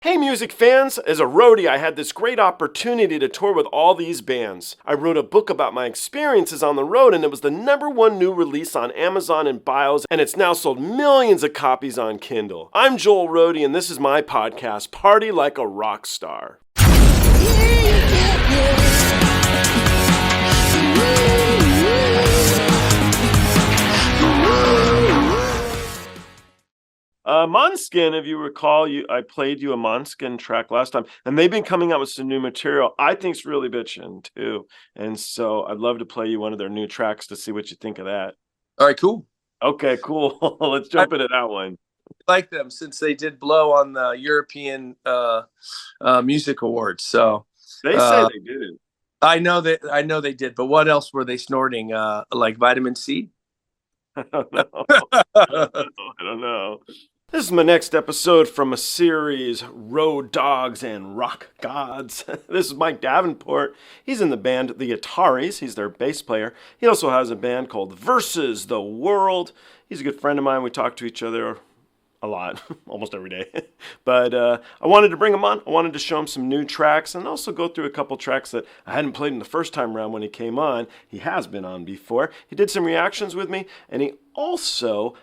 Hey music fans, as a roadie I had this great opportunity to tour with all these bands. I wrote a book about my experiences on the road and it was the #1 new release on Amazon and Bios and it's now sold millions of copies on Kindle. I'm Joel Roadie and this is my podcast, Party Like a Rock Star. Måneskin, if you recall, I played you a Måneskin track last time, and they've been coming out with some new material I think's really bitchin' too. And so I'd love to play you one of their new tracks to see what you think of that. All right, cool. Okay, cool. Let's jump into that one. I like them since they did blow on the European Music Awards. So they say they did. I know they did, but what else were they snorting? Like vitamin C? I don't know. I don't know. This is my next episode from a series, Road Dogs and Rock Gods. This is Mike Davenport. He's in the band The ATARIS. He's their bass player. He also has a band called Versus the World. He's a good friend of mine. We talk to each other a lot, almost every day. But I wanted to bring him on. I wanted to show him some new tracks and also go through a couple tracks that I hadn't played in the first time around when he came on. He has been on before. He did some reactions with me, and he also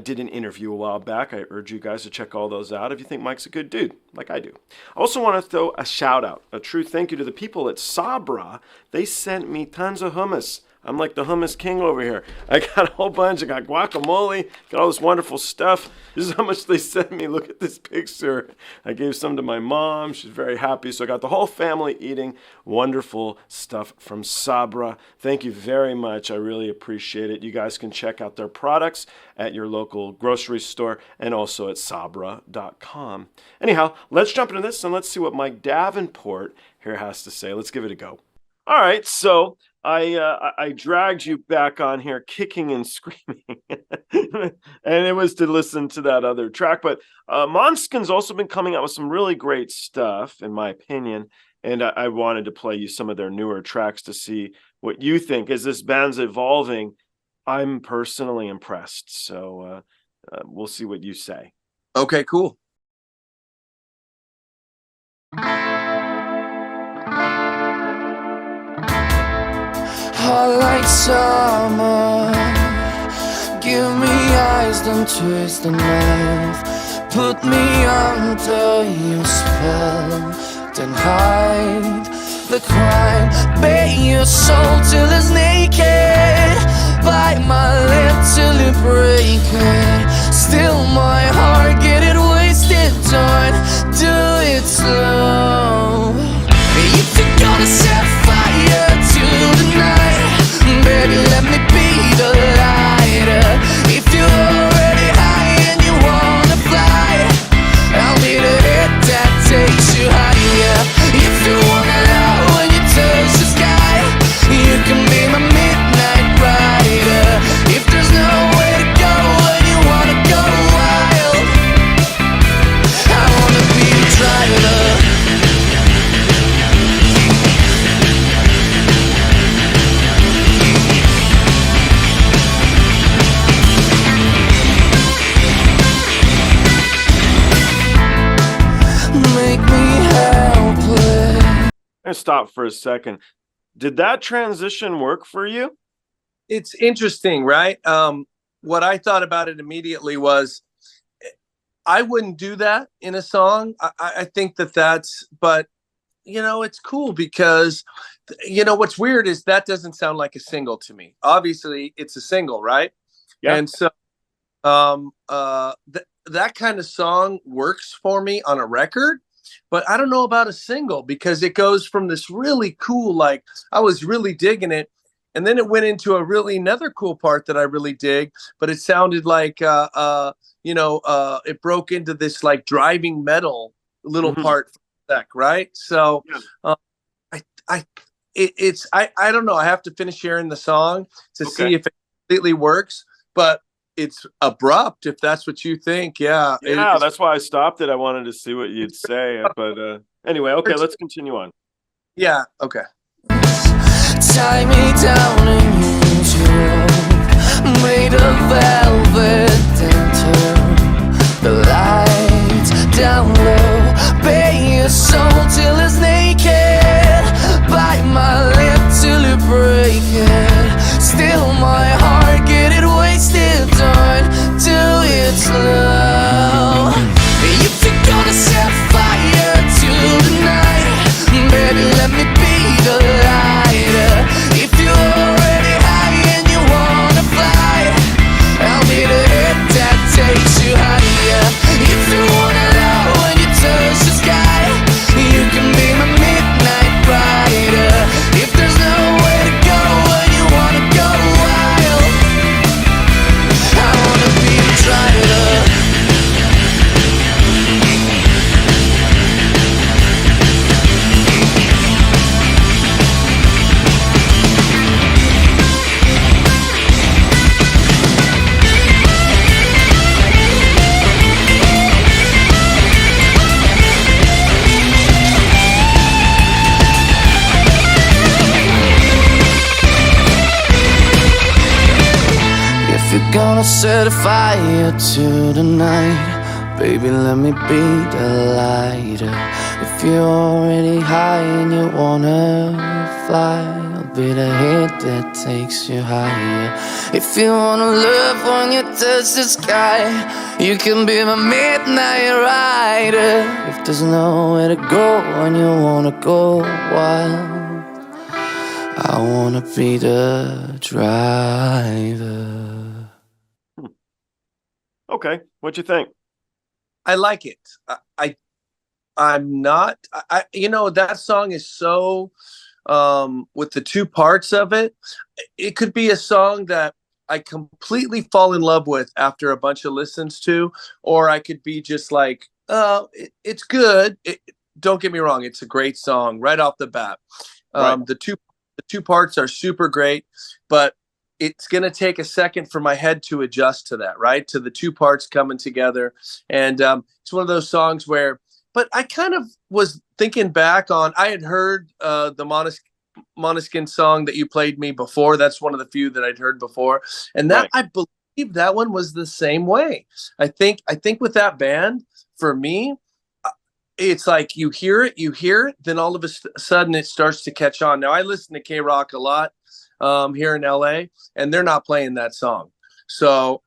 did an interview a while back. I urge you guys to check all those out if you think Mike's a good dude, like I do. I also want to throw a shout out, a true thank you to the people at Sabra. They sent me tons of hummus. I'm like the hummus king over here. I got a whole bunch. I got guacamole, got all this wonderful stuff. This is how much they sent me. Look at this picture. I gave some to my mom. She's very happy. So I got the whole family eating wonderful stuff from Sabra. Thank you very much. I really appreciate it. You guys can check out their products at your local grocery store and also at sabra.com. Anyhow, let's jump into this and let's see what Mike Davenport here has to say. Let's give it a go. All right, so I dragged you back on here kicking and screaming, and it was to listen to that other track. But Måneskin's also been coming out with some really great stuff, in my opinion, and I wanted to play you some of their newer tracks to see what you think. As this band's evolving, I'm personally impressed, so we'll see what you say. Okay, cool. Hot like summer, give me eyes, don't twist the knife. Put me under your spell, then hide the crime. Bare your soul till it's naked, bite my lip till it break it. Still my heart, get it wasted, don't do it slow. If you're gonna set fire to the night, baby, let me be the lighter. If you're already high and you wanna fly, I'll be the hit that takes you higher. If you wanna love when you touch the sky, you can be my midnight rider. If there's no way to go when you wanna go wild, I wanna be the driver. Stop for a second. Did that transition work for you? It's interesting, right? What I thought about it immediately was I wouldn't do that in a song. I think that's, but it's cool because, what's weird is that doesn't sound like a single to me. Obviously it's a single, right? Yeah. And so that kind of song works for me on a record. But I don't know about a single because it goes from this really cool, like I was really digging it. And then it went into another cool part that I really dig. But it sounded like, it broke into this like driving metal little part, right? So I don't know. I have to finish hearing the song to see if it completely works. But it's abrupt, if that's what you think. Yeah, that's why I stopped it. I wanted to see what you'd say, but anyway, okay, let's continue on. Yeah, okay. Tie me down and use your rope, made of velvet, then turn the lights down low. Bare your soul till it's naked. Bite my lip till you break it. Still my heart, get it wasted. Don't do it slow. If you're gonna set fire to the night, baby, let me be the lighter. If you're already high and you wanna fly, I'll be the hit that takes you higher. If you wanna know when you touch the sky, you can be my midnight rider. If there's nowhere to go when you wanna go wild, I wanna be the driver. If you're gonna set a fire to the night, baby, let me be the lighter. If you're already high and you wanna fly, I'll be the hit that takes you higher. If you wanna love when you touch the sky, you can be my midnight rider. If there's nowhere to go when you wanna go wild, I wanna be the driver. Okay, what'd you think? I like it. I'm not. You know, that song is so with the two parts of it. It could be a song that I completely fall in love with after a bunch of listens to, or I could be just like, it's good. Don't get me wrong, it's a great song right off the bat. Right. The two parts are super great, but it's going to take a second for my head to adjust to that, right? To the two parts coming together. And it's one of those songs where, but I kind of was thinking back on, I had heard the Måneskin song that you played me before. That's one of the few that I'd heard before. And that, right. I believe that one was the same way. I think with that band, for me, it's like you hear it, then all of a sudden it starts to catch on. Now I listen to K-Rock a lot. Here in LA, and they're not playing that song. So,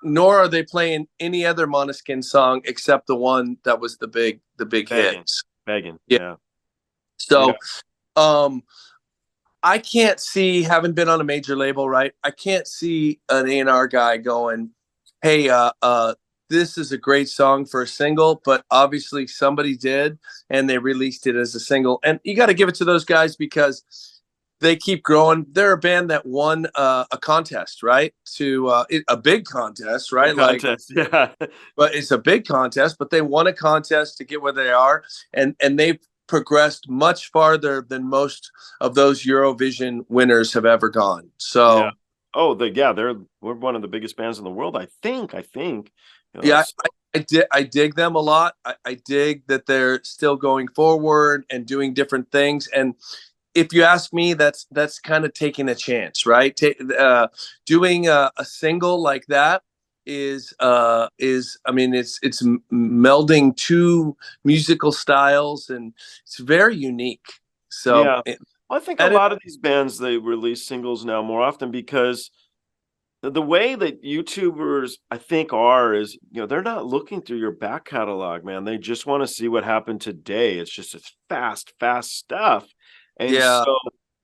nor are they playing any other Måneskin song except the one that was the big hits. Begging. Yeah. Yeah. So, I can't see, having been on a major label, right? I can't see an A&R guy going, hey, this is a great song for a single, but obviously somebody did, and they released it as a single. And you got to give it to those guys because they keep growing. They're a band that won a contest, right? A big contest, right? Yeah. But it's a big contest, but they won a contest to get where they are. And they've progressed much farther than most of those Eurovision winners have ever gone. So, yeah. We're one of the biggest bands in the world, I think. You know, yeah, I dig them a lot. I dig that they're still going forward and doing different things. And if you ask me, that's kind of taking a chance, right? Doing a single like that is I mean, it's melding two musical styles, and it's very unique. So yeah, I think a lot of these bands, they release singles now more often because the way that YouTubers, I think, is, you know, they're not looking through your back catalog, man. They just want to see what happened today. It's just fast stuff. And so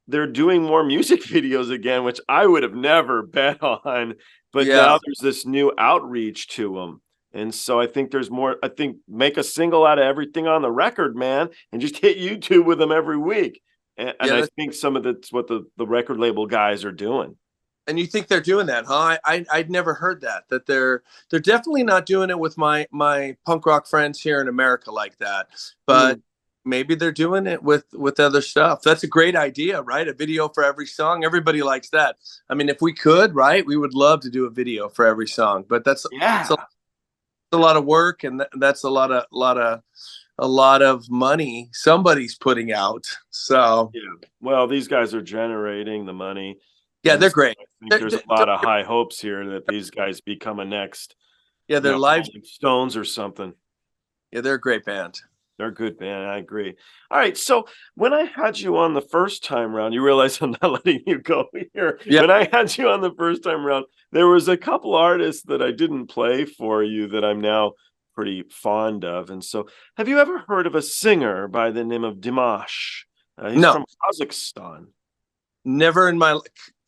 they're doing more music videos again, which I would have never bet on. But now there's this new outreach to them. And so I think there's more. I think make a single out of everything on the record, man, and just hit YouTube with them every week. And I think some of that's what the record label guys are doing. And you think they're doing that, huh? I'd never heard that they're definitely not doing it with my punk rock friends here in America like that. But maybe they're doing it with other stuff. That's a great idea, right? A video for every song. Everybody likes that. I mean, if we could, right, we would love to do a video for every song. But that's a lot of work, and that's a lot of money somebody's putting out. So well, these guys are generating the money. Yeah, they're great. I think there's a lot of high hopes here that these guys become a next. Yeah, they're live Stones or something. Yeah, they're a great band. They're good, man. I agree. All right. So when I had you on the first time round, you realize I'm not letting you go here. Yeah. When I had you on the first time round, there was a couple artists that I didn't play for you that I'm now pretty fond of. And so have you ever heard of a singer by the name of Dimash? He's No. from Kazakhstan. Never in my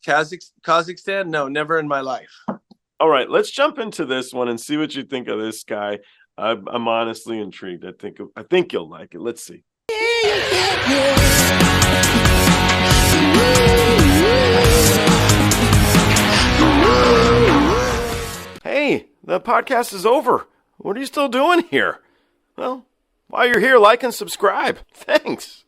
Kazakhstan? No, never in my life. All right. Let's jump into this one and see what you think of this guy. I'm honestly intrigued. I think you'll like it. Let's see. Hey, the podcast is over. What are you still doing here? Well, while you're here, like and subscribe. Thanks.